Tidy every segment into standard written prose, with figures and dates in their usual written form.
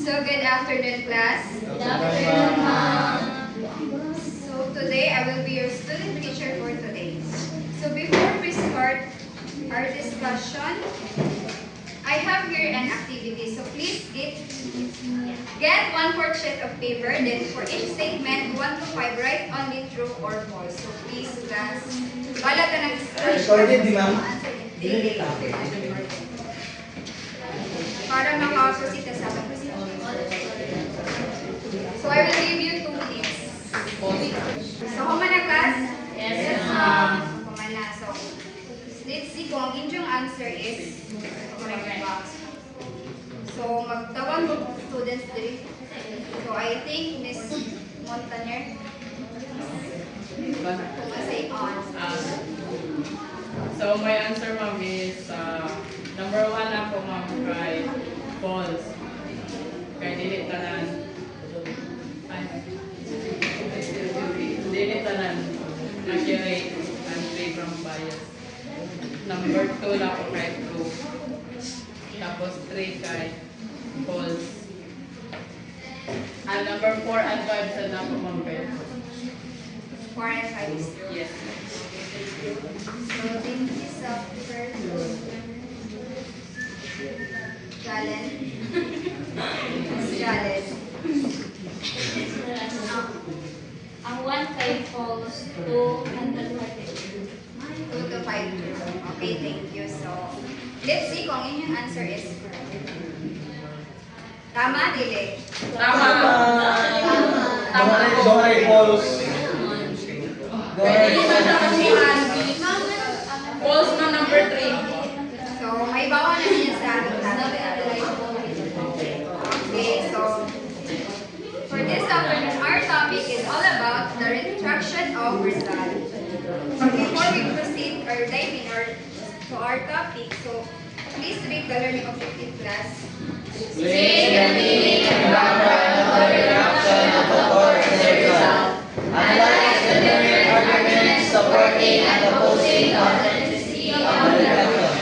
So, good afternoon, class. Good afternoon, ma'am. So, today I will be your student teacher for today. So, before we start our discussion, I have here an activity. So, please get 1/4 sheet of paper. Then, for each statement, 1 to 5, write only true or false. So, please, class, wala ka ng Recorded, di ma'am? Para makaproceed ka sa akin. So, I will give you 2 minutes. So, kumana, class? Yes, ma'am. Kumana. So, let's see kung ang inyong answer is correct ba. So, magtawag mo students diri. So, I think Miss Montaner, kung masay on. So my answer, ma'am, is number 1 ako, ma'am, kay false. Kay dili tanan. Dili tanan accurate and free from bias. Number 2 lang ako kay true. Tapos 3 kay false. And number 4 and 5 sa na ako, ma'am, kay true. 4 and 5 is true. Yes. So, thank you sa first Jalen. Miss Jalen. Ang 1 kay false, 2 and the 2 to 5 true. Okay, thank you. So, let's see kung inyong answer is correct. Tama, dili? Tama. Tama. Sorry, false. Pwede ba siya kasi false na number 3? So, may bawa na niya sa ating class. Okay, so, for this afternoon, our topic is all about the retraction of result. So, before we proceed or dive in to our topic, so, please read the learning objective class. Explain the meaning and background of the reduction of the core and the result. Analyze the different arguments supporting and opposing the authenticity of the reduction.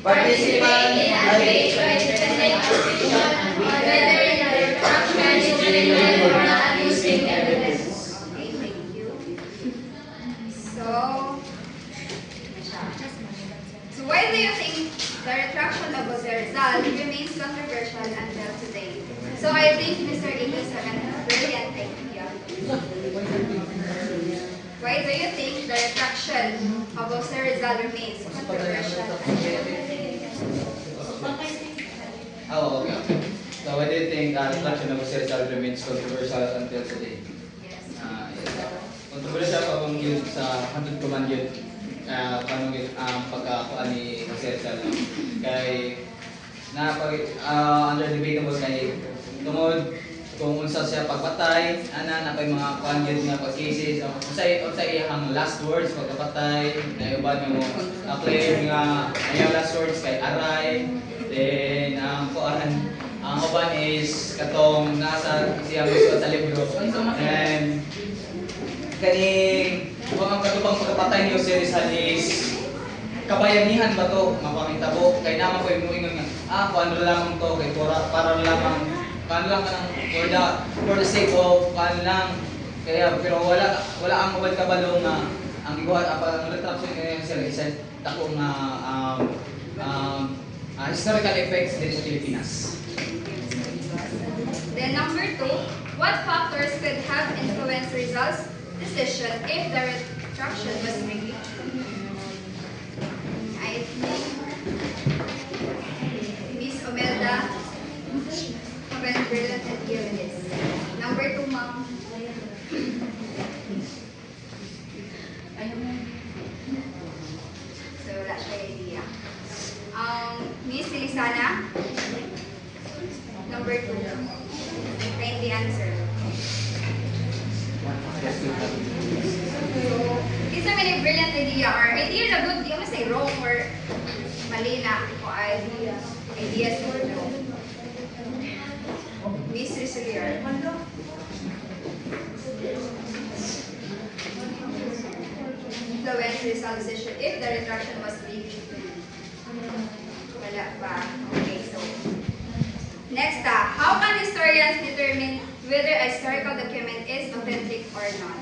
Participate in engage by defending position and whether the reduction is genuine or not using evidence. Okay, thank you. So why do you think the retraction of the result remains controversial until today? So I think Mr. Ilyas had a brilliant idea. Why do you think the retraction of the result remains controversial until today? Oh, okay. So why do you think retraction of the result remains controversial until today? Yes. Controversial pa bang yun sa 100 command yun? Paano yun pagkakuan ni Jose Rizal? Kay under debatable kay tungod kung unsa siya pagpatay, napay mga kuan yun nga pag cases, unsa iyang last words pagkapatay, na uban nga mo claim nga iyang last words kay aray. Then ang uban is katong nasa siyang gusto sa libro. And kaning ang katubang pagkapatay ni Jose Rizal is kabayanihan ba to mapangitabo kay naman ko ingon nga kuan lamang to kay para lamang kan lang kanang for the sake of kan lang kaya pero wala ang ubad kabalo nga ang gibuhat ang retraction kay Jose Rizal dako nga historical effects dito sa Pilipinas. Then number 2, what factors could have influenced Rizal's decision if the retraction was made? I think Miss Omelda have a brilliant idea with this. Number 2, ma'am. So, wala siya idea. Miss Elisana? Number 2. Kindly answer. So, it's a really brilliant idea or idea na good, di ko say wrong or mali na o ideas mo wrong. Miss Rizalier. Influence result decision if the retraction was made. Wala pa. Okay, so next how can this science determine whether a historical document is authentic or not?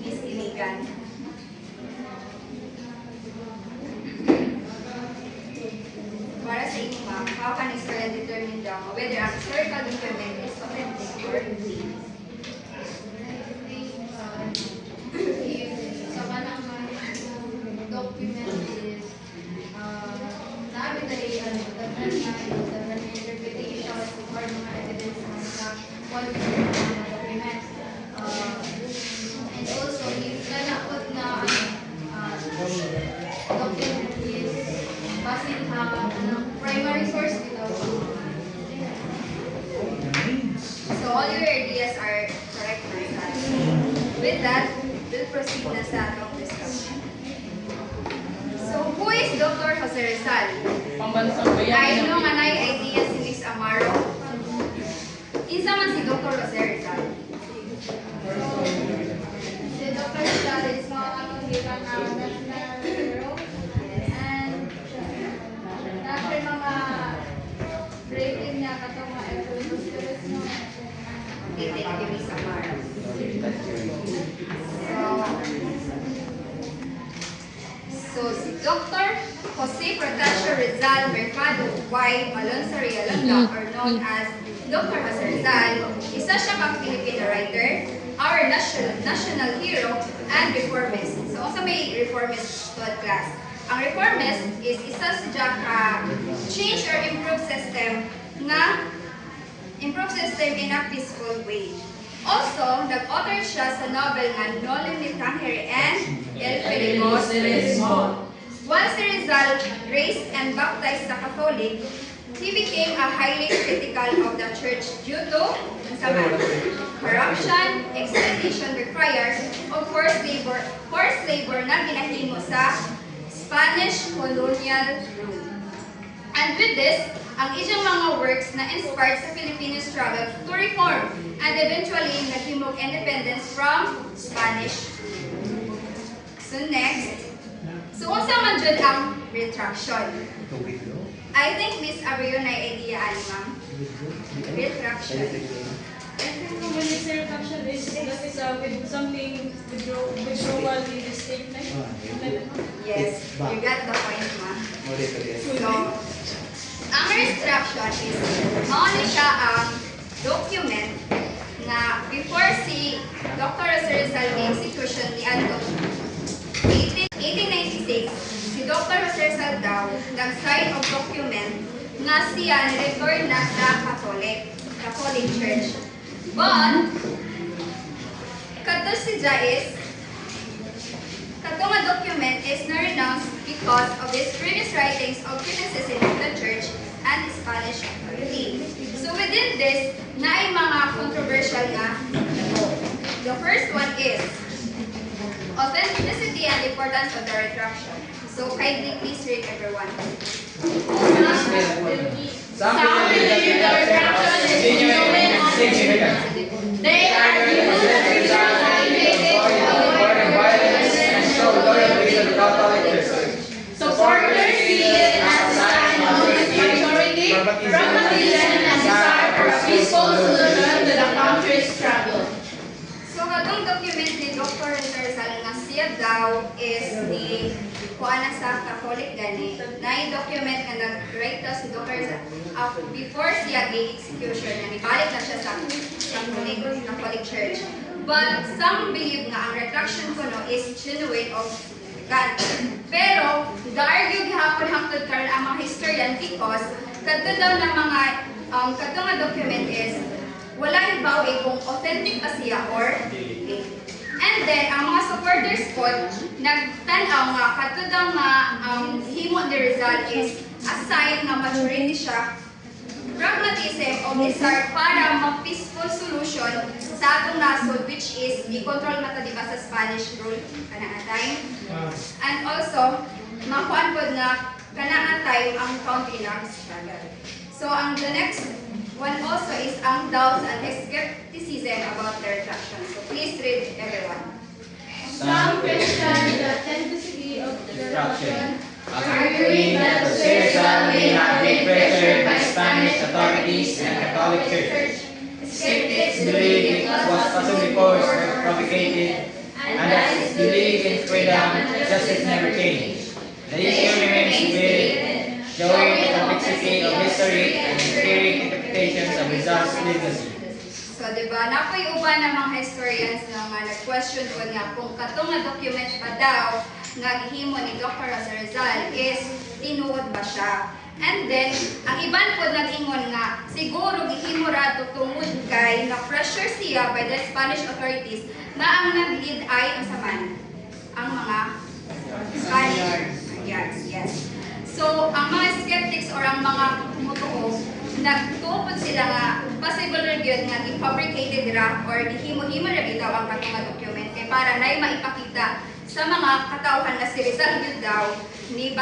Miss Iligan. Para sa inyo, ma'am, how can historian determine daw whether a historical document is authentic or hindi? If sa kanang document is namin dali the interpretation or mga evidence sa quality ng mga document. And also, if nanakot na document is basin primary source dito. So all your ideas are correct, Marisa. With that, we'll proceed na sa atong discussion. So who is Dr. Jose Rizal? Pambansang bayan. I know nga na idea si Miss Amaro. Kinsa man si Dr. Jose Rizal? Si Dr. Rizal is mga given national hero and natin mga rating niya katong mga economist no. Okay, thank you, Miss Amaro. So si Dr. Jose Protasio Rizal Mercado Y. Alonso Realonga, or known as Dr. Jose Rizal, isa siya kang Filipino writer, our national hero, and reformist. So also may reformist third class. Ang reformist is isa sa ka change or improve system in a peaceful way. Also, nag-author siya sa novel nga Nolim ni Tangheri and El Filibusterismo. Once si Rizal raised and baptized sa Catholic, he became a highly critical of the church due to corruption, exploitation with friars, of forced labor na ginahimo sa Spanish colonial rule. And with this, ang iyang mga works na inspired sa Filipino struggle to reform and eventually naghimog independence from Spanish rule. So next, so unsa man jud ang retraction? I think Miss Abreu na idea ani ma'am. Retraction. I think when you say retraction is that is with something withdrawal in the statement. Yes, you got the point ma'am. So, ang retraction is only siya ang document na before si Dr. Jose Rizal execution ni Aldo 1896, si Dr. Jose Rizal daw nag-sign of document na siya ni-return na sa Catholic Church. But, kadto nga document is na-renounced because of his previous writings of criticism of the Church and Spanish authority. So within this, naay mga controversial nga. The first one is authenticity and importance of the retraction. So kindly please read everyone. Some believe the retraction is genuine and significant. They argue that the result motivated by avoiding violence and show loyalty to the Catholic Church. Supporters see it as a sign of maturity, pragmatism, and desire for a peaceful solution to the country's struggle. So katong document ni Dr. Rizal nga siya daw is ni kuana sa Catholic gani. Na document nga nag-write daw si Dr. Rizal before siya gi-execution na ibalik na siya sa Catholic Church. But some believe nga ang retraction kuno is genuine of God. Pero the-argue gihapon hangtod karon ang mga historian because kadto daw na mga kadto nga document is wala ibaw kung authentic pa siya or hindi. And then, ang mga supporters po, nagtanaw nga, kadto daw nga himo ni Rizal is a sign na maturity siya, pragmatism o desire para mag-peaceful solution sa atong nasod, which is i-control mata diba sa Spanish rule kanang time. And also, makuan po na kanang time ang country na struggle. So, ang the next one also is ang doubts and skepticism about the retraction. So please read everyone. Some question the authenticity of the retraction arguing that Jose Rizal may have been pressured by Spanish authorities and Catholic Church. Skeptics believe it was possibly forced or propagated, and that his belief in freedom and justice never changed. The issue remains debated, showing the complexity of history and empiric interpretations of Rizal's legacy. So, di ba, napoy uban ng mga historians na nga nag-question po nga kung katong nga document pa daw nga gihimo ni Dr. Jose Rizal is tinuod ba siya. And then, ang iban po nag-ingon nga, siguro gihimo rato tungod kay na-pressure siya by the Spanish authorities na ang nag-lead ay ang saman, ang mga Spaniards. Yes. So, ang mga skeptics or ang mga mutuo, nagtupod sila nga possible yun nga i-fabricated ra or gihimo-himo ra bitaw ang katong nga document kay para nay maipakita sa mga katauhan na si Rizal yun daw ni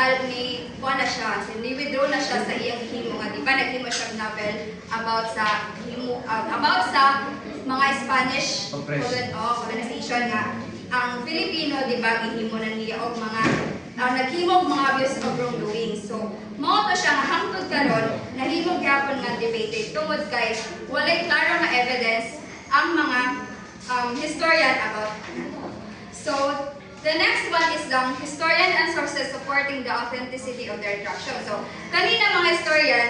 kuha na siya, ni-withdraw na siya sa iyang himo nga, di ba naghimo siya novel about sa mga Spanish colonization nga ang Filipino, di ba, gihimo na niya og mga naghimog mga abuse of wrongdoing. So, mao to siya nga hangtod karon nahimog gyapon nga debated tungod kay walay klaro nga evidence ang mga historian about ano. So, the next one is the historian and sources supporting the authenticity of the retraction. So, kanina mga historian,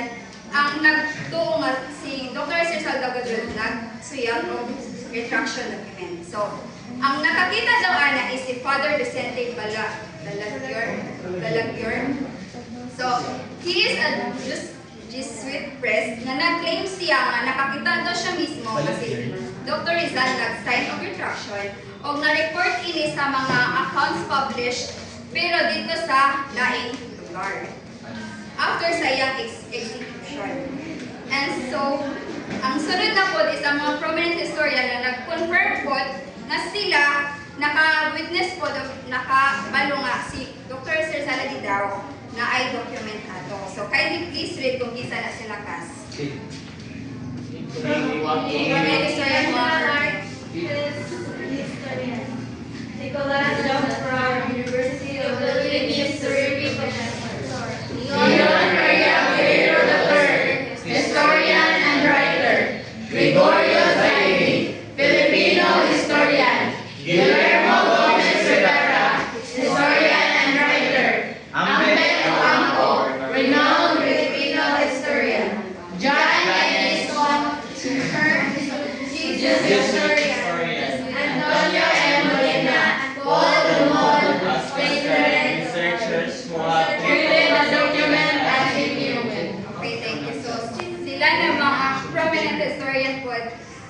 ang nagtuo nga si Dr. Rizal Dagadul nagsuyang og retraction document. So, ang nakakita daw ana is si Father Vicente Balaguer. So, he is a Jesuit priest na nag-claim siya nga nakakita daw siya mismo kasi Dr. Rizal nag-sign of retraction o na-report ini sa mga accounts published pero dito sa laing lugar after sa iyang execution. And so, ang sunod na po is ang mga prominent historian na nag-confirm po na sila naka-witness po, nakabalo nga si Dr. Rizal daw na ay document ato. So, kindly please read kung kisa na sila kas. Prominent historian Walker. Nicolas from University of the History Professor. Leon Maria Guerrero III, historian and writer. Gregorio Zaidi, Filipino historian. Guillermo Gomez Rivera, historian and writer. Ambet Ocampo, renowned Filipino historian. John Ennis historian. Antonio M. Molina, Paul Dumont, researchers who have written a document as a human. Okay, thank you. So, sila na mga prominent historian po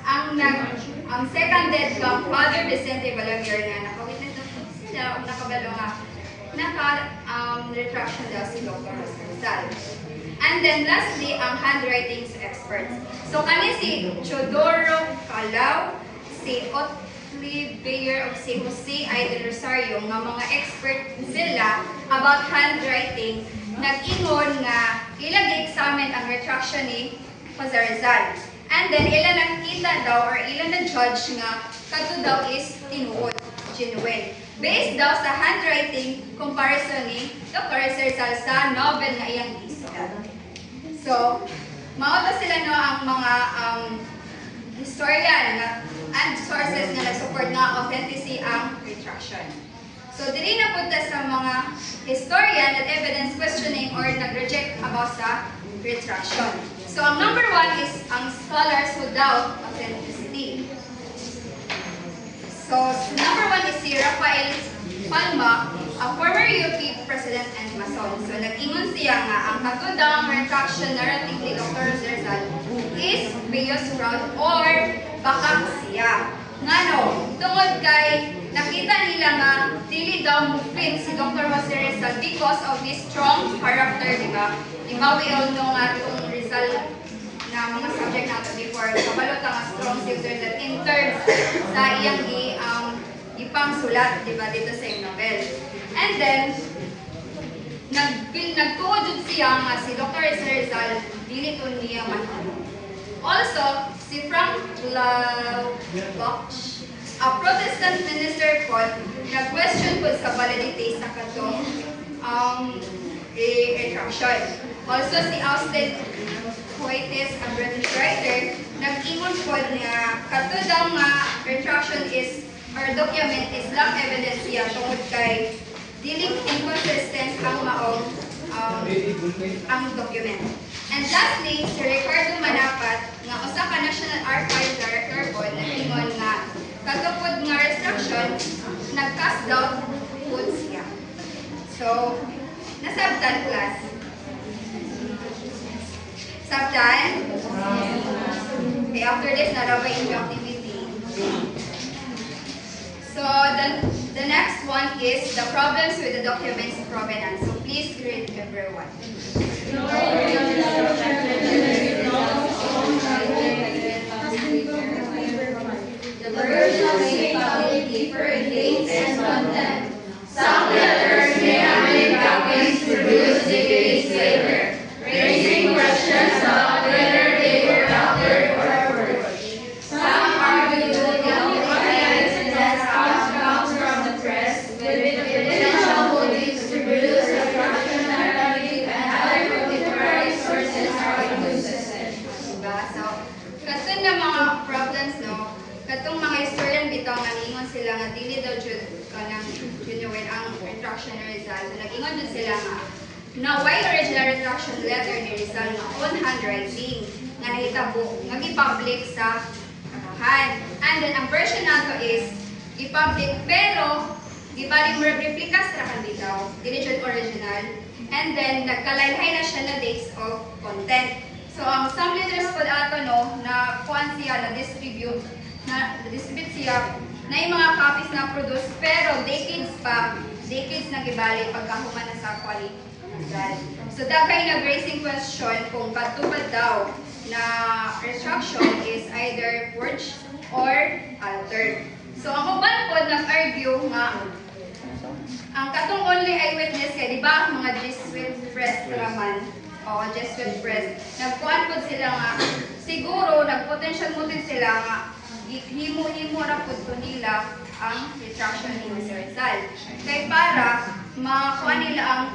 ang seconded kang Father Vicente Balaguer nga nakawitness na po sila o nakabalo nga naka-retraction daw si Dr. Rizal. And then lastly, ang handwritings experts. So, kani si Chodoro Calao, si Otley Bayer o si Jose I. Del Rosario nga mga expert sila about handwriting, nag-ingon nga ilang examine ang retraction ni Jose Rizal. And then ilan nakita daw or ilan na-judge nga kato daw is tinuod, genuine. Based daw sa handwriting comparison ni Dr. Rizal sa novel nga iyang isulat. So, mao sila no ang mga historian and sources nga nag-support nga authenticity ang retraction. So, dili na punta sa mga historian at evidence questioning or nag-reject about sa retraction. So, ang number one is ang scholars who doubt authenticity. So, number one is si Rafael Palma, a former UP president and Mason. So, nag-ingon siya nga ang katudang retraction narrative ni Dr. Rizal is bias fraud or bakak siya. Ngano, tungod kay nakita nila nga dili daw mupin si Dr. Jose Rizal because of this strong character, di ba? Di ba we all know nga itong Rizal na mga subject natin before, kabalot ang strong sister that in terms sa iyang ipang sulat, di ba, dito sa iyong novel. And then, nagtuod siya nga si Dr. Rizal, dili to niya man. Also, si Frank Laubach, a Protestant minister po, nag-question po sa validity sa katong retraction. Also, si Austin Coites, a British writer, nag-ingon po na kato daw nga retraction is or document is lang evidence siya tungod kay dili inconsistent ang maong ang document. And lastly, si Ricardo Manapat, nga usa ka National Archives Director po, nag-ingon nga katupod nga restriction, nag-cast doubt po siya. So, nasabtan class. Sabtan? Okay, after this, narabay yung activity. So, the next one is the problems with the document's provenance. So, please read everyone. The version may probably differ in dates and content. Some letters may have been copies produced decades later, raising questions about whether they were altered or forged. Some argue that the evidence comes from the press, with the potential motives to produce a fraction narrative and other contemporary sources are inconsistent. Diba? So, kasi na mga problems, no? Katong mga historian bitaw nga ningon sila nga dili daw jud kanang genuine ang retraction ni Rizal. So, nag-ingon jud sila nga na why original retraction letter ni Rizal nga on handwriting nga nahitabo nga gi-public sa karahan. And then ang version nato is gi-public pero gibalik mo replika sa karahan bitaw, dili jud original. And then nagkalaylay na siya na dates of content. So ang some letters pod ato no na kuan siya na distribute siya na yung mga copies na produce pero decades na gibali pagkahuman na sa quality. So daghay na raising question kung katubad daw na retraction is either forged or altered. So ang uban pod nag-argue nga ang katong only eyewitness kay di ba ang mga Jesuit press naman o Jesuit press nagkuan pod sila nga siguro nagpotential motive sila nga himo-himo ra pud ko nila ang retraction ni Mr. Rizal. Kay para makuha nila ang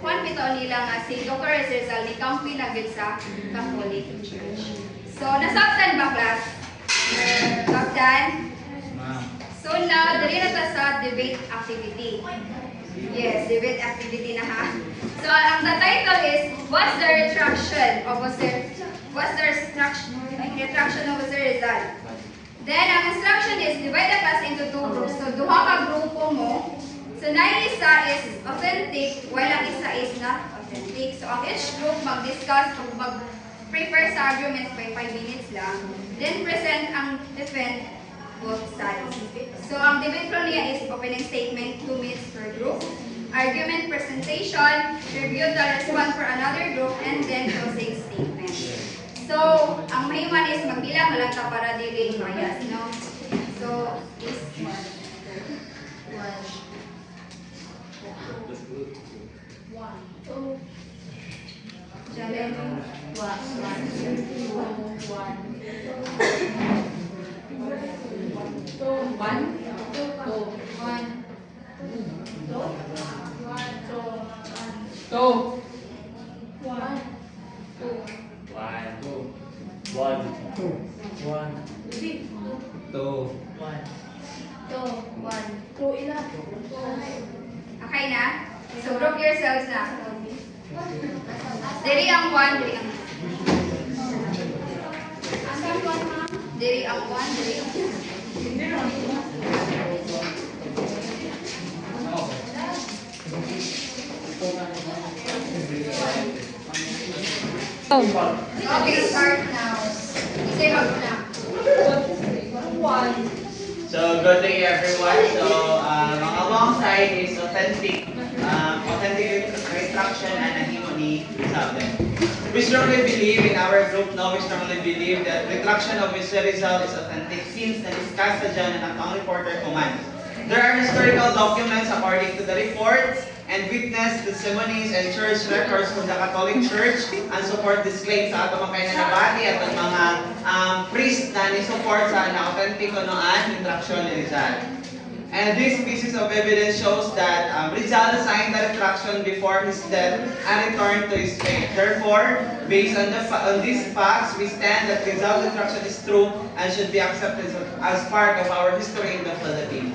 kuan bitaw nila nga si Dr. Rizal ni kampi na gid sa Catholic Church. So nasabtan ba class? Sabtan? So now dali na ta sa debate activity. Yes, debate activity na ha. So ang the title is what's the retraction of Mr. Rizal? Then, ang instruction is, divide the class into two groups. So, duha ka grupo mo. So, na isa is authentic, while ang isa is not authentic. So, ang each group mag-discuss o mag-prepare sa arguments by 5 minutes lang. Then, present ang defend both sides. So, ang debate flow niya is opening statement, 2 minutes per group. Argument presentation, review the response for another group, and then closing statement. So, ang mahiman is magbilang lang ka para dili bias, no? So, is 1, 2, Jalen, 1, 2, 1. Okay na? So, group yourselves na. Diri ang 1, diri ang 2. Diri ang 1, diri ang 2. Okay, start now. Say mag na. 1. So, good day everyone. So, mga alongside is authentic retraction and nahimo ni Saben. We strongly believe in our group now, we strongly believe that retraction of Mr. Rizal is authentic since na-discuss na dyan ng ang reporter command. There are historical documents according to the reports and witness testimonies and church records from the Catholic Church and support this claim sa ato mga nabati at ang mga priest na ni-support sa na-authentic kunoan retraction ni Rizal. And this pieces of evidence shows that Rizal signed the retraction before his death and returned to his faith. Therefore, based on these facts, we stand that Rizal's retraction is true and should be accepted as part of our history in the Philippines.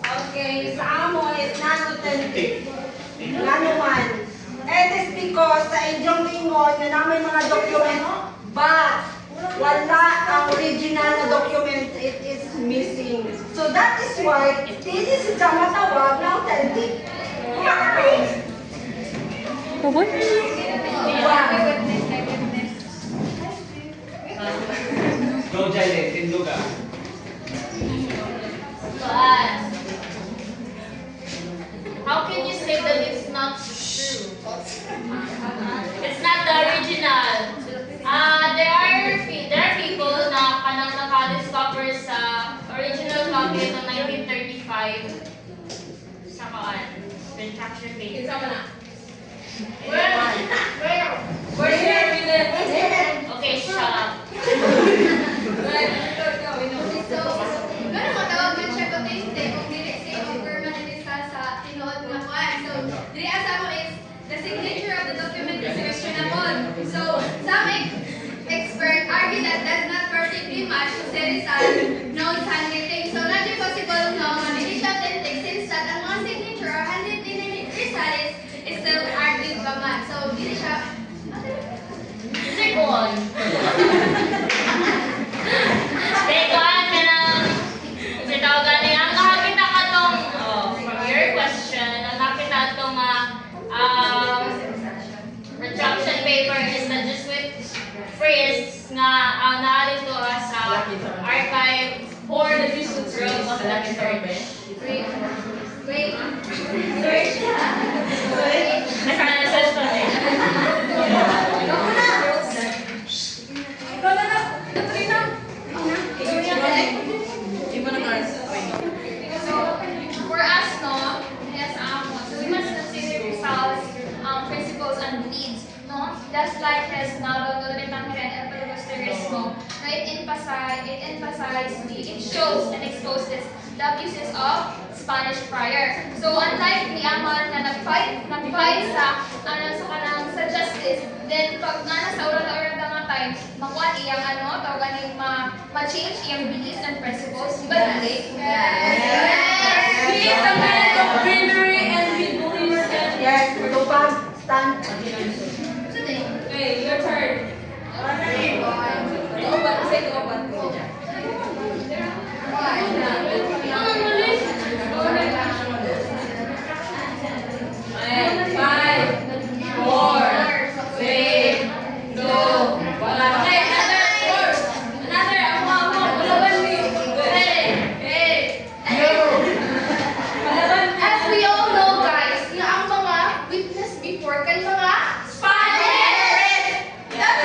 Okay, sa amo is not authentic. Nga naman. It is because sa inyong lingon na namin mga document, but wala ang original na document, it is missing. So that is why, this is siya matawag na authentic. Go, Jale, tindo ka. How can you say that it's not true? It's not the original. There are people na kanang naka-discover sa original copy ng 1935 sa retraction paper. Where's your evidence? Okay, shut up. So, gano'n matawag man siya ko teste kung dili say over man ni sa tinuod nga kuan. So, dili asa mo is the signature of the document is questionable. So, some expert argue that does not perfectly match Jose Rizal knows handwriting. So, not possible no nga hindi siya authentic since that ang mga signature or handwriting ni Rizal is still argued pa man. So, dili siya Second. Tekoan ka ng sitawagan niya. Ang nakakita ka tong, from your question, ang nakita tong retraction paper is na Jesuit phrase nga naalit to sa archive or the Jesuit Grove of the Church. Wait. Nasa na-search pa rin. Ikaw na na. Katrina. Hindi mo na class. So, for us, no, yes, so we must consider Rizal's principles and beliefs, no? That's like his novel, Nolitanghiran and Perugusterismo. No, it shows and exposes the abuses of Spanish friar. So, unlike ni Amal na nag-fight sa justice, then pag nasa oral-oral mga time, makuha iyang tawagan yung ma-change iyang beliefs and principles. Di ba, Nalay? He is a man of bravery and he believes that. Yes, matupag, stand. Today. Okay, your turn. Tuobat, say tuobat. Five, four, three, two, wala. Okay, another, palaban ni. As we all know, guys, na ang mga witness before kay mga Spanish! That's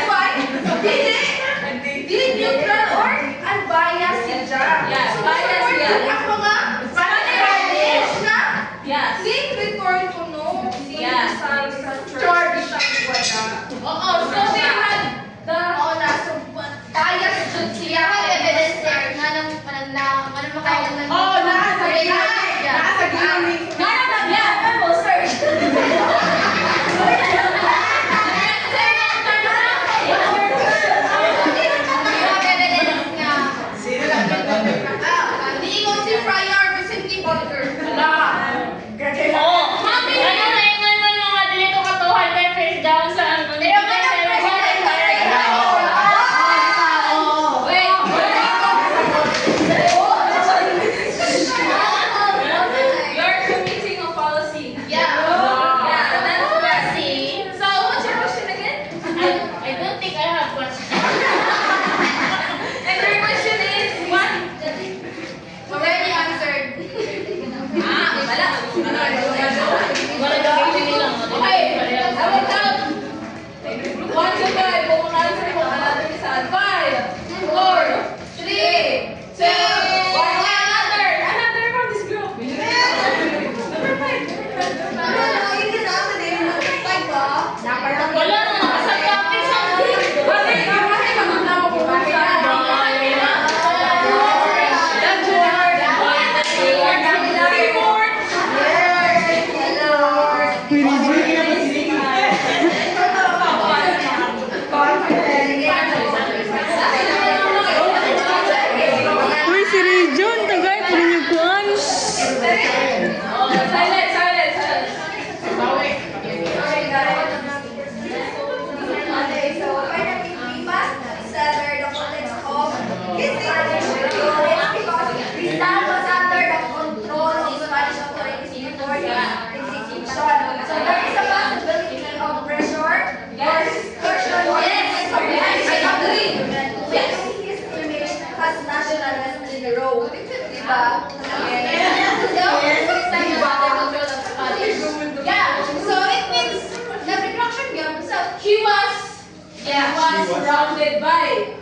surrounded by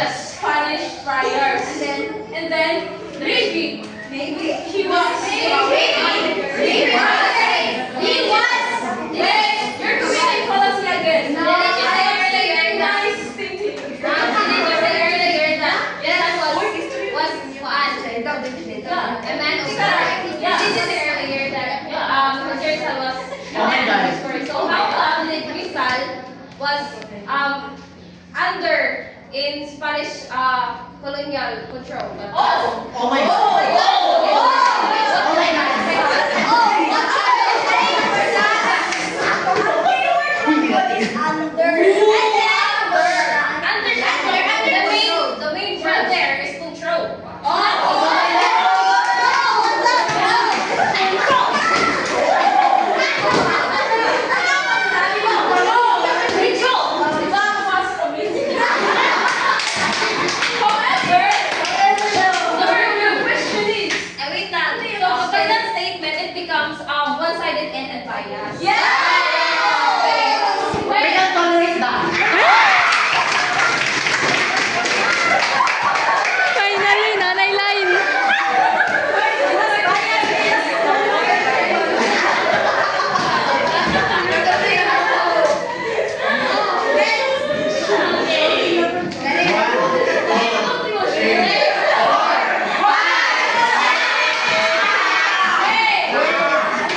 Spanish friars. And then maybe he was. Wait, you're committing fallacy again. No, I did you say am saying earlier nice thing to you. Did you say earlier that was Juan, a man of God? Yeah. Did you say earlier that Jose Rizal was a Oh my man God. of his word? So how come that Rizal was under in Spanish colonial control? Oh my God. Oh my God. The main word there is control. Wait lang. So by that statement, it becomes one-sided and biased. We can tolerate that. Finally, nanay line.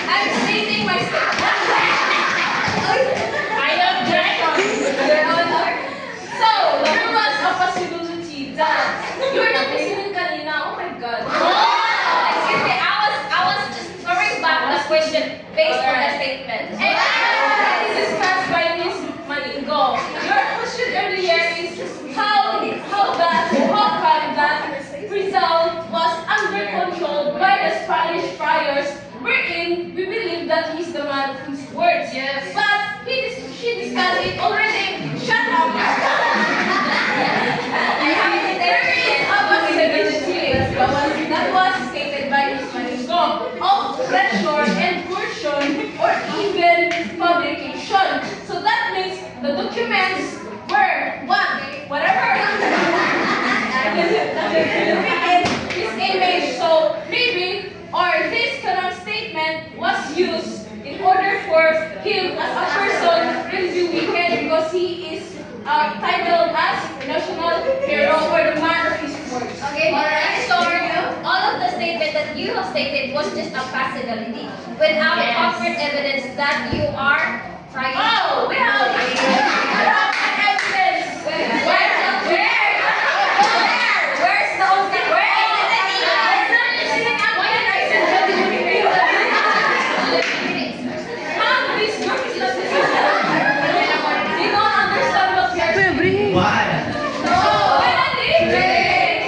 I'm stating my statement. I object. So, there was a possibility that you were not listening kanina. Oh my God. Excuse me, I was just throwing back the question based on the statement. And that is discussed by Ms. Malingo. Your question earlier is how come that Rizal was under control by the Spanish friars, wherein we believe that he's the man of his words. Yes. But she discussed it already. Shut up. There is a possibility that was stated by Ms. Malingo of pressure and coercion or even publication. So that means the documents were whatever. This image. So maybe or this kind of statement was used in order for him as a person will be wicked because he is titled as national hero or the man of his words. Okay, alright, so all of the statement that you have stated was just a possibility without concrete evidence that you are trying. Oh, we have an evidence. Where's the only How this work is not this. You don't understand what we are saying. Why? When I leave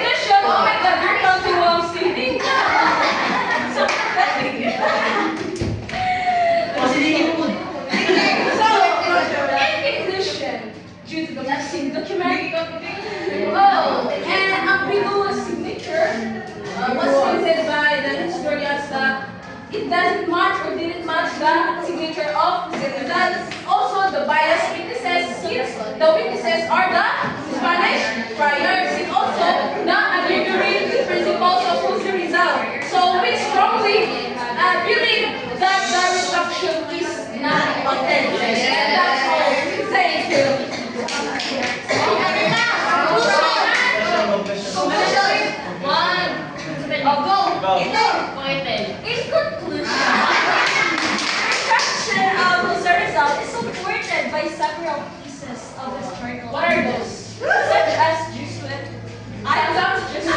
Christian, oh my God, you're counting while I'm sleeping. So pathetic. So, in conclusion, due to the missing document, an ambiguous signature was stated by the historians that it doesn't match or didn't match the signature of Rizal. Also, the biased witnesses, since the witnesses are the Spanish friars, and also the agrarian principles of Jose Rizal. So, we strongly believe that the reduction is not authentic. That's all. Thank you. In conclusion, retraction of Jose Rizal is supported by several pieces of historical What are those? such as Jesuit. Sometimes just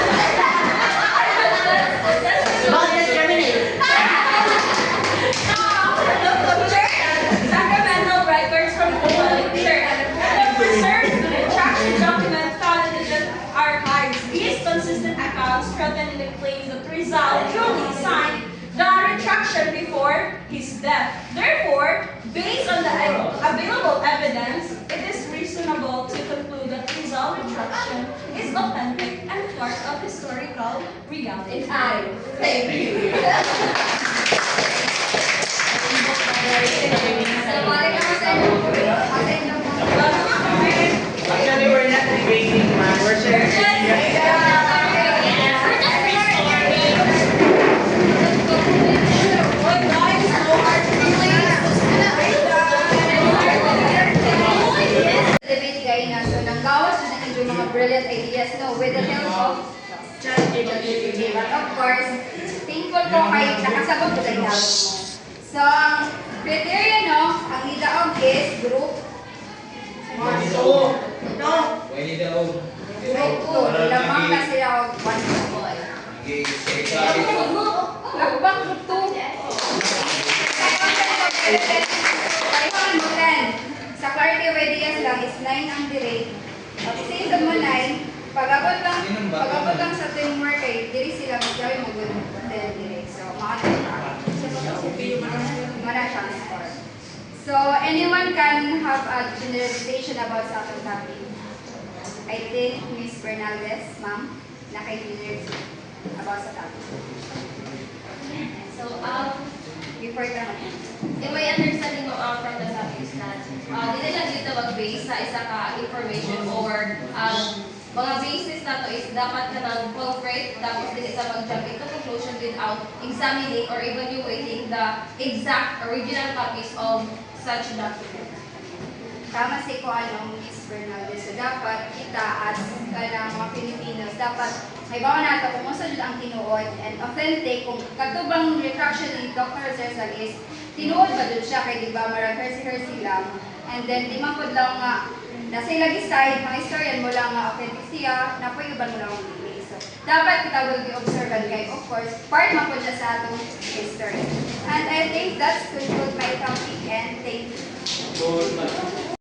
Don't discriminate. Sacramental records from Holy Church. The preserved retraction document found in the Jesuit archives. These consistent accounts strengthen the claims that Rizal truly signed the retraction before his death. Therefore, based on the available evidence, it is reasonable to conclude that Rizal retraction is authentic and part of historical reality. thank you. So, balik naman sa inyo. Sa inyo. Actually, mabawas yun ang inyong mga brilliant ideas, no? With the help of ChatGPT. But of course, thankful ko kay nakasabot ko sa help mo. So, ang criteria, no? Ang idaog is group. Pwede daw. Group 2. Lamang na sila og 1 couple. Lagbang group 2. Kailangan mo 10. Sa clarity of ideas lang is 9 ang direct. At isa mo 9, pag-abot lang sa teamwork ay diri sila magsabi mo good 10 direct. So, mana siya ang score. So, anyone can have a generalization about sa atong topic. I think Miss Bernaldez, ma'am, naka-generalize about sa topic. So, Before ka in my understanding from the topic is that hindi lang dito mag-base sa isa ka information or mga basis na to is dapat ka ng concrete tapos din isa mag-jump into conclusion without examining or evaluating the exact original copies of such document. tama si ko Miss Bernaldez. So, dapat kita as kanang mga Pilipinos, dapat may bawa nato kung unsa jud ang tinuod and authentic kung katubang retraction ni Dr. Cesar is tinuod ba jud siya kay di ba marag hersey lang and then di man pud lang nga nasa ilagi side mga historian mo lang nga authentic siya napayuban mo lang ang dili. So dapat kita will be observant kay of course part man pud siya sa atong history. And I think that's conclude my topic and thank you.